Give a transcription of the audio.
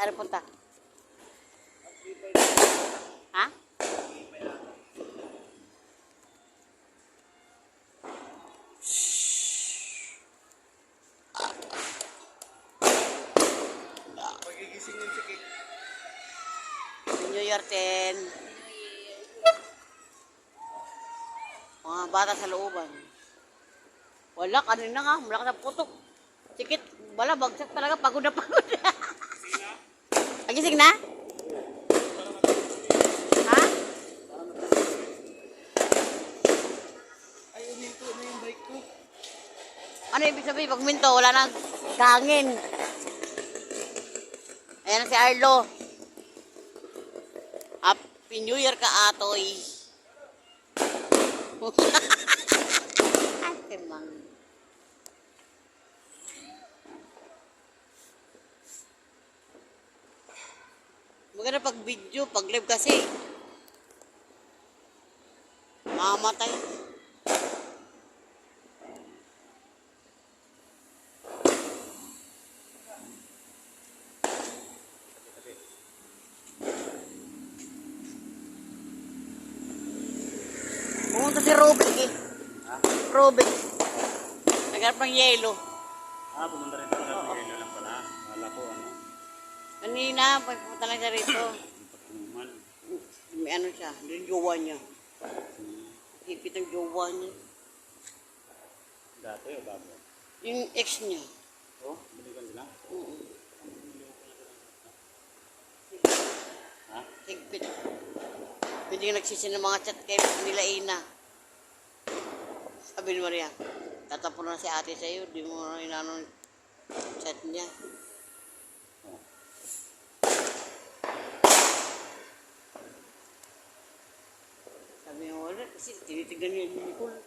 Saan punta? Ha? Magigising yun si Kate. New Year 10. Mga bata sa looban. Wala, kanina nga. Malakas na putok. Sikit. Wala, bagsak talaga. Pagod na pagod. Nagising na? Ha? Ay, uminto na yung bike ko. Ano ibig sabihin? Pag minto, wala nang hangin. Ayan na si Arlo. Happy New Year ka, Atoy. Ate Mang. Maganda pag video, pag live kasi. Mamatay. Pumunta si Rubik eh. Ha? Rubik. Nagharap ng yelo. Ah, pumunta rin talaga. Nagkailan lang pala. Wala ko, ano. Kanina, pumunta lang siya rito. Pagkumal. May ano siya, yung jowa niya. Hipit ang jowa niya. Dati o bago? Yung ex niya. Oh, balikan sila? Oo. Ha? Higpit. Pwede yung nagsisi ng mga chat kay nila Ina. Sabi ni Maria, tatapon na si ate sa'yo, di mo na inano chat niya. Oh. Sabi niya, wala, kasi tinitignan niya yung Nicole.